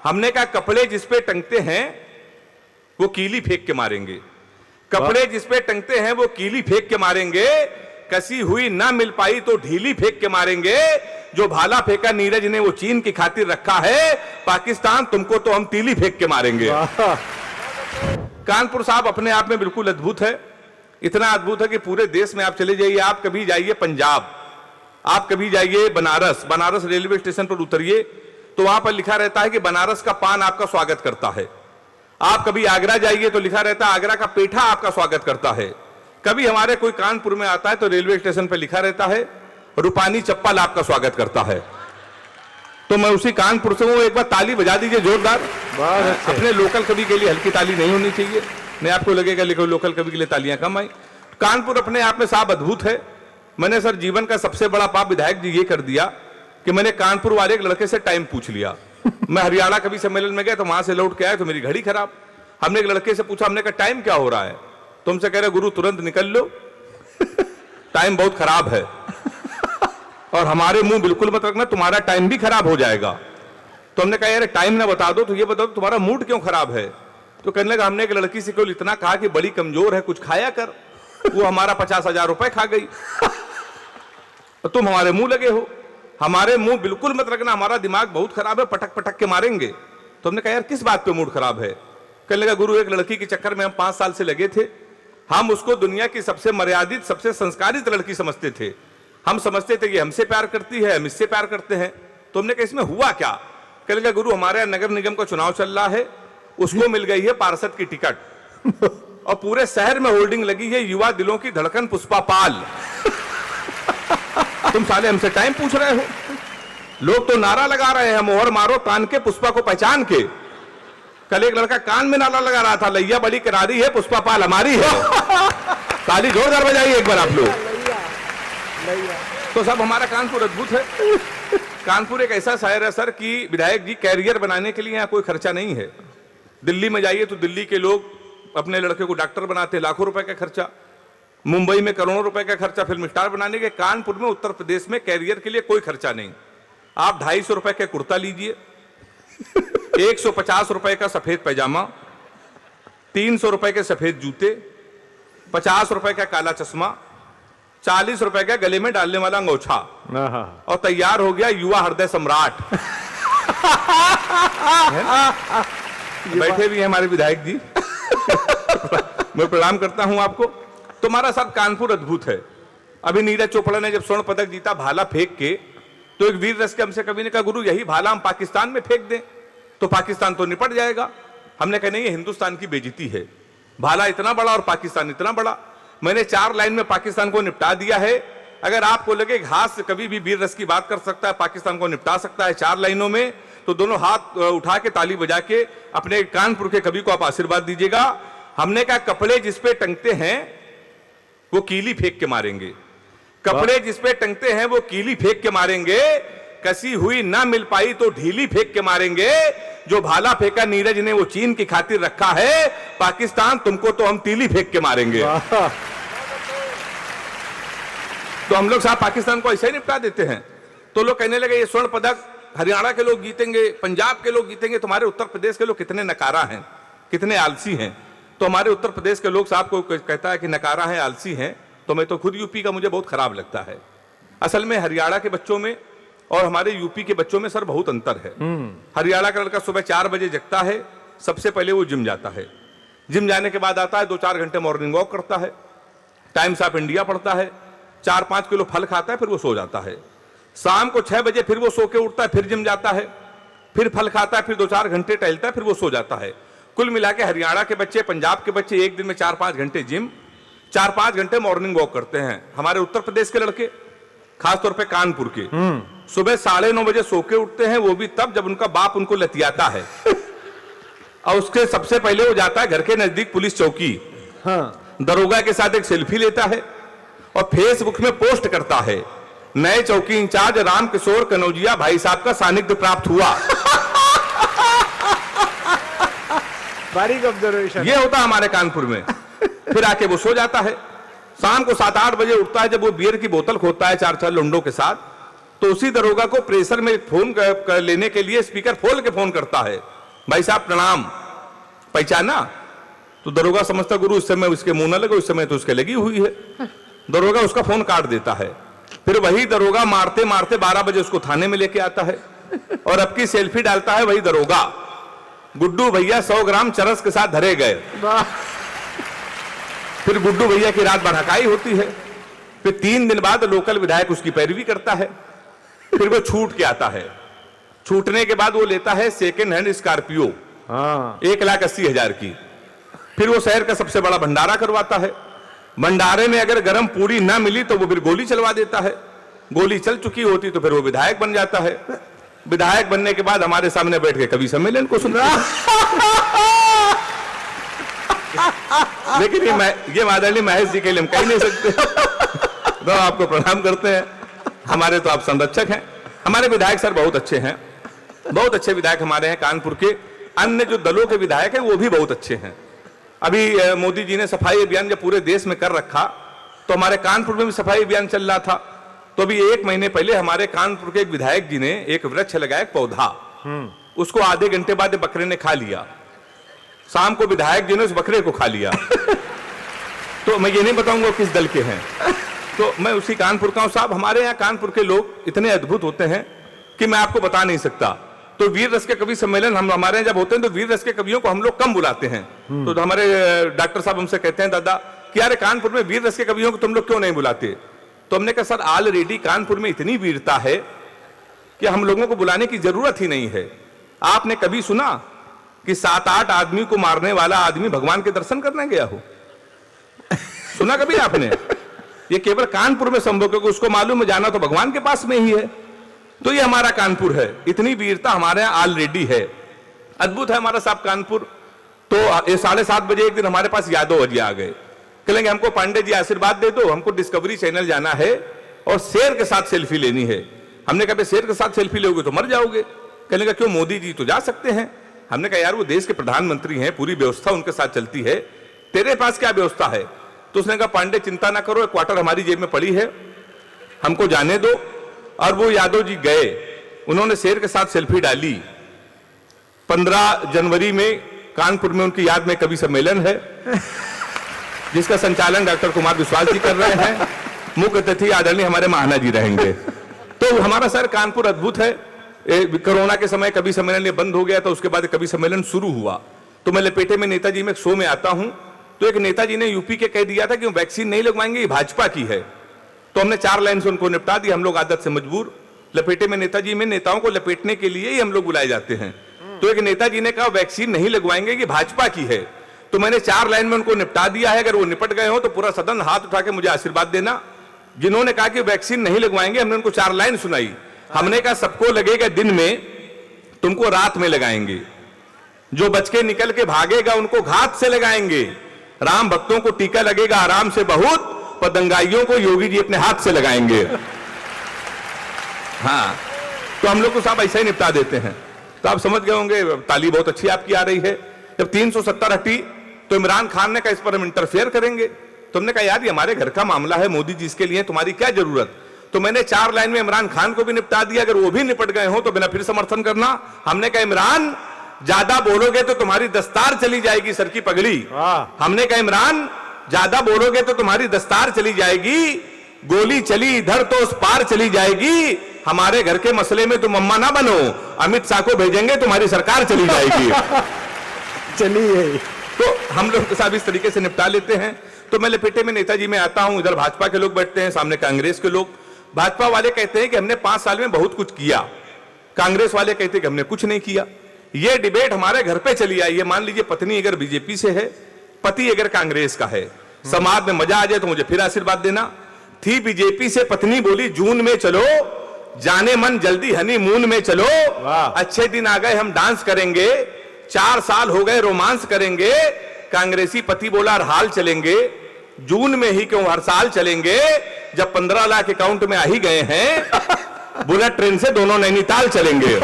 हमने कहा कपड़े जिस पे टंगते हैं वो कीली फेंक के मारेंगे, कपड़े जिस पे टंगते हैं वो कीली फेंक के मारेंगे, कसी हुई ना मिल पाई तो ढीली फेंक के मारेंगे, जो भाला फेंका नीरज ने वो चीन की खातिर रखा है, पाकिस्तान तुमको तो हम तीली फेंक के मारेंगे। कानपुर साहब अपने आप में बिल्कुल अद्भुत है, इतना अद्भुत है कि पूरे देश में आप चले जाइए, आप कभी जाइए पंजाब, आप कभी जाइए बनारस, बनारस रेलवे स्टेशन पर उतरिए तो वहां पर लिखा रहता है कि बनारस का पान आपका स्वागत करता है। आप कभी आगरा जाइए तो लिखा रहता है आगरा का पेठा आपका स्वागत करता है। कभी हमारे कोई कानपुर में आता है तो रेलवे स्टेशन पर लिखा रहता है रूपानी चप्पल आपका स्वागत करता है। तो मैं उसी कानपुर से हूं, एक बार ताली बजा दीजिए जोरदार। अपने लोकल कवि के लिए हल्की ताली नहीं होनी चाहिए, नहीं आपको लगेगा लेकिन लोकल कवि के लिए तालियां कम आई। कानपुर अपने आप में साहब अद्भुत है। मैंने सर जीवन का सबसे बड़ा पाप विधायक जी ये कर दिया कि मैंने कानपुर वाले एक लड़के से टाइम पूछ लिया। मैं हरियाणा कवि सम्मेलन में गया तो वहां से लौट के आया तो मेरी घड़ी खराब। हमने एक लड़के से पूछा, हमने कहा टाइम क्या हो रहा है? तुमसे कह रहे गुरु तुरंत निकल लो, टाइम बहुत खराब है। और हमारे मुंह बिल्कुल मत रखना, तुम्हारा टाइम भी खराब हो जाएगा। तो हमने कहा यार टाइम ना बता दो तो ये बताओ तुम्हारा मूड क्यों खराब है? तो कहने लगा हमने एक लड़की से केवल इतना कहा कि बड़ी कमजोर है, कुछ खाया कर, वो हमारा 50,000 रुपए खा गई। तो तुम हमारे मुंह लगे हो, हमारे मुंह बिल्कुल मत रखना, हमारा दिमाग बहुत खराब है, पटक पटक के मारेंगे। तो हमने कहा यार किस बात पे मूड खराब है? कहने लगा गुरु एक लड़की के चक्कर में हम 5 साल से लगे थे, हम उसको दुनिया की सबसे मर्यादित सबसे संस्कारित लड़की समझते थे, हम समझते थे कि हमसे प्यार करती है, हम इससे प्यार करते हैं। तो हमने कहा इसमें हुआ क्या? कहने लगा गुरु हमारे नगर निगम का चुनाव चल रहा है, उसको मिल गई है पार्षद की टिकट और पूरे शहर में होल्डिंग लगी है युवा दिलों की धड़कन पुष्पा पाल। तुम साले हमसे टाइम पूछ रहे हो? लोग तो नारा लगा रहे हैं मोहर मारो तान के पुष्पा को पहचान के। कल एक लड़का कान में नारा लगा रहा था लैया बड़ी करारी है पुष्पा पाल हमारी है। ताली जोरदार बजाइए एक बार आप लोग। तो सब हमारा कानपुर अद्भुत है। कानपुर एक ऐसा शहर है सर कि विधायक जी कैरियर बनाने के लिए यहाँ कोई खर्चा नहीं है। दिल्ली में जाइए तो दिल्ली के लोग अपने लड़के को डॉक्टर बनाते हैं, लाखों रुपए का खर्चा, मुंबई में करोड़ों रुपए का खर्चा फिल्म स्टार बनाने के। कानपुर में उत्तर प्रदेश में कैरियर के लिए कोई खर्चा नहीं। आप 250 रुपए का कुर्ता लीजिए, 150 रुपए का सफेद पैजामा, 300 रुपए के सफेद जूते, 50 रुपए का काला चश्मा, 40 रुपए का गले में डालने वाला अंगोछा और तैयार हो गया युवा हृदय सम्राट। बैठे भी हैं हमारे विधायक जी। मैं प्रणाम करता हूं आपको। तुम्हारा साथ कानपुर अद्भुत है। अभी नीरज चोपड़ा ने जब स्वर्ण पदक जीता भाला फेंक के, तो एक वीर रस के हमसे कवि ने कहा गुरु यही भाला हम पाकिस्तान में फेंक दें तो पाकिस्तान तो निपट जाएगा। हमने कहा नहीं ये हिंदुस्तान की बेइज्जती है, भाला इतना बड़ा और पाकिस्तान इतना बड़ा। मैंने 4 लाइन में पाकिस्तान को निपटा दिया है। अगर आपको लगे हाथ से कभी भी वीर रस की बात कर सकता है, पाकिस्तान को निपटा सकता है 4 लाइनों में, तो दोनों हाथ उठा के ताली बजा के अपने कानपुर के कवि को आप आशीर्वाद दीजिएगा। हमने कहा कपड़े जिस पे टंगते हैं वो कीली फेंक के मारेंगे, कपड़े जिस पे टंगते हैं वो कीली फेंक के मारेंगे, कसी हुई ना मिल पाई तो ढीली फेंक के मारेंगे, जो भाला फेंका नीरज ने वो चीन की खातिर रखा है, पाकिस्तान तुमको तो हम तीली फेंक के मारेंगे। तो हम लोग साहब पाकिस्तान को ऐसे ही निपटा देते हैं। तो लोग कहने लगे ये स्वर्ण पदक हरियाणा के लोग जीतेंगे, पंजाब के लोग जीतेंगे, तुम्हारे उत्तर प्रदेश के लोग कितने नकारा हैं, कितने आलसी हैं। तो हमारे उत्तर प्रदेश के लोग साहब को कहता है कि नकारा है, आलसी हैं, तो मैं तो खुद यूपी का मुझे बहुत खराब लगता है। असल में हरियाणा के बच्चों में और हमारे यूपी के बच्चों में सर बहुत अंतर है। हरियाणा का लड़का सुबह 4 बजे जगता है, सबसे पहले वो जिम जाता है, जिम जाने के बाद आता है 2-4 घंटे मॉर्निंग वॉक करता है, टाइम्स ऑफ इंडिया पढ़ता है, 4-5 किलो फल खाता है, फिर वो सो जाता है। शाम को 6 बजे फिर वो सो के उठता है, फिर जिम जाता है, फिर फल खाता है, फिर 2-4 घंटे टहलता है, फिर वो सो जाता है। कुल मिला के हरियाणा के बच्चे, पंजाब के बच्चे एक दिन में 4-5 घंटे जिम, 4-5 घंटे मॉर्निंग वॉक करते हैं। हमारे उत्तर प्रदेश के लड़के, खासतौर पे कानपुर के, सुबह 9:30 बजे सो के उठते हैं, वो भी तब जब उनका बाप उनको लतियाता है। और उसके सबसे पहले वो जाता है घर के नजदीक पुलिस चौकी, दरोगा के साथ एक सेल्फी लेता है और फेसबुक में पोस्ट करता है, नए चौकी इंचार्ज रामकिशोर कनौजिया भाई साहब का सानिध्य प्राप्त हुआ। बारीक ऑब्जर्वेशन। ये होता हमारे कानपुर में। फिर आके वो सो जाता है। शाम को 7-8 बजे उठता है, जब वो बियर की बोतल खोदता है 4-4 लुंडों के साथ, तो उसी दरोगा को प्रेशर में फोन लेने के लिए स्पीकर खोल के फोन करता है, भाई साहब प्रणाम, पहचाना? तो दरोगा समझता गुरु इस समय उसके मुंह न लगे, उस समय तो उसके लगी हुई है। दरोगा उसका फोन काट देता है। फिर वही दरोगा मारते मारते 12 बजे उसको थाने में लेके आता है और अब की सेल्फी डालता है वही दरोगा, गुड्डू भैया 100 ग्राम चरस के साथ धरे गए। फिर गुड्डू भैया की रात भड़काई होती है। फिर 3 दिन बाद लोकल विधायक उसकी पैरवी करता है। फिर वो छूट के आता है। छूटने के बाद वो लेता है सेकेंड हैंड स्कॉर्पियो 1,80,000 की। फिर वो शहर का सबसे बड़ा भंडारा करवाता है। भंडारे में अगर गर्म पूरी ना मिली तो वो फिर गोली चलवा देता है। गोली चल चुकी होती तो फिर वो विधायक बन जाता है। विधायक बनने के बाद हमारे सामने बैठ के कवि सम्मेलन को सुन रहा। लेकिन ये आदरणीय महेश जी के लिए हम कह नहीं सकते। तो आपको प्रणाम करते हैं। हमारे तो आप संरक्षक हैं। हमारे विधायक सर बहुत अच्छे हैं, बहुत अच्छे विधायक हमारे हैं। कानपुर के अन्य जो दलों के विधायक हैं वो भी बहुत अच्छे हैं। अभी मोदी जी ने सफाई अभियान जब पूरे देश में कर रखा तो हमारे कानपुर में भी सफाई अभियान चल रहा था। तो अभी 1 महीने पहले हमारे कानपुर के एक विधायक जी ने एक वृक्ष लगाया, एक पौधा, उसको आधे घंटे बाद बकरे ने खा लिया। शाम को विधायक जी ने उस बकरे को खा लिया। तो मैं ये नहीं बताऊंगा किस दल के हैं। तो मैं उसी कानपुर का हूं साहब। हमारे यहाँ कानपुर के लोग इतने अद्भुत होते हैं कि मैं आपको बता नहीं सकता। तो वीर रस के कवि सम्मेलन हमारे यहाँ जब होते हैं तो वीर रस के कवियों को हम लोग कम बुलाते हैं। तो हमारे डॉक्टर साहब हमसे कहते हैं दादा कि यार कानपुर में वीर रस के कवियों को तुम लोग क्यों नहीं बुलाते? तो हमने कहा सर ऑलरेडी कानपुर में इतनी वीरता है कि हम लोगों को बुलाने की जरूरत ही नहीं है। आपने कभी सुना कि 7-8 आदमी को मारने वाला आदमी भगवान के दर्शन करने गया हो? सुना कभी आपने? ये केवल कानपुर में संभव, क्योंकि उसको मालूम है जाना तो भगवान के पास में ही है। तो ये हमारा कानपुर है। इतनी वीरता हमारे यहाँ ऑलरेडी है। अद्भुत है हमारा साहब कानपुर। तो 7:30 बजे एक दिन हमारे पास यादव जी आ गए। कहेंगे हमको पांडे जी आशीर्वाद दे दो, हमको डिस्कवरी चैनल जाना है और शेर के साथ सेल्फी लेनी है। हमने कहा शेर के साथ सेल्फी लोगे तो मर जाओगे। कहने का क्यों, मोदी जी तो जा सकते हैं। हमने कहा यार वो देश के प्रधानमंत्री हैं, पूरी व्यवस्था उनके साथ चलती है, तेरे पास क्या व्यवस्था है? तो उसने कहा पांडे चिंता ना करो, एक क्वार्टर हमारी जेब में पड़ी है, हमको जाने दो। और वो यादव जी गए, उन्होंने शेर के साथ सेल्फी डाली। 15 जनवरी में कानपुर में उनकी याद में कवि सम्मेलन है जिसका संचालन डॉक्टर कुमार विश्वास जी कर रहे हैं। मुख्य अतिथि आदरणीय हमारे महाना जी रहेंगे। तो हमारा सर कानपुर अद्भुत है। कोरोना के समय कवि सम्मेलन ये बंद हो गया था, उसके बाद कवि सम्मेलन शुरू हुआ। तो मैं लपेटे में नेताजी में एक शो में आता हूं, तो एक नेताजी ने यूपी के कह दिया था कि वैक्सीन नहीं लगवाएंगे, ये भाजपा की है। तो हमने 4 लाइन से उनको निपटा दिया। हम लोग आदत से मजबूर। लपेटे में नेताजी में नेताओं को लपेटने के लिए ही हम लोग बुलाए जाते हैं। तो एक नेताजी ने कहा वैक्सीन नहीं लगवाएंगे, ये भाजपा की है। तो मैंने 4 लाइन में उनको निपटा दिया है। अगर वो निपट गए हो तो पूरा सदन हाथ उठा के मुझे आशीर्वाद देना। जिन्होंने कहा कि वैक्सीन नहीं लगवाएंगे, हमने उनको 4 लाइन सुनाई। हमने कहा सबको लगेगा दिन में, तुमको रात में लगाएंगे। जो बच के निकल के भागेगा उनको घात से लगाएंगे। राम भक्तों को टीका लगेगा आराम से बहुत, पर दंगाइयों को योगी जी अपने हाथ से लगाएंगे। हाँ, तो हम लोग को साहब ऐसा ही निपटा देते हैं। तो आप समझ गए होंगे, ताली बहुत अच्छी आपकी आ रही है। जब 370 हटी तो इमरान खान ने कहा इस पर हम इंटरफेयर करेंगे। तुमने कहा यार ये हमारे घर का मामला है, मोदी जी इसके लिए तुम्हारी क्या जरूरत? तो मैंने 4 लाइन में इमरान खान को भी निपटा दिया। अगर वो भी निपट गए हो तो बिना फिर समर्थन करना। हमने कहा इमरान ज्यादा बोलोगे तो तुम्हारी दस्तार चली जाएगी, सर की पगड़ी। हमने कहा इमरान ज्यादा बोलोगे तो तुम्हारी दस्तार चली जाएगी, गोली चली इधर तो उस पार चली जाएगी। हमारे घर के मसले में तुम अम्मा ना बनो, अमित शाह को भेजेंगे, तुम्हारी सरकार चली जाएगी। चलिए, तो हम लोग साहब इस तरीके से निपटा लेते हैं। तो मैं लपेटे में नेताजी में आता हूं, इधर भाजपा के लोग बैठते हैं, सामने कांग्रेस के लोग। भाजपा वाले कहते हैं कि हमने 5 साल में बहुत कुछ किया, कांग्रेस वाले कहते हैं कि हमने कुछ नहीं किया। ये डिबेट हमारे घर पे चली आई है। मान लीजिए पत्नी अगर बीजेपी से है, पति अगर कांग्रेस का है, समाज में मजा आ जाए तो मुझे फिर आशीर्वाद देना। थी बीजेपी से, पत्नी बोली जून में चलो, जाने मन जल्दी हनीमून में चलो, अच्छे दिन आ गए हम डांस करेंगे, 4 साल हो गए रोमांस करेंगे। कांग्रेसी पति बोला हाल चलेंगे, जून में ही क्यों हर साल चलेंगे, जब 15 लाख अकाउंट में आ ही गए हैं, बुलेट ट्रेन से दोनों नैनीताल चलेंगे।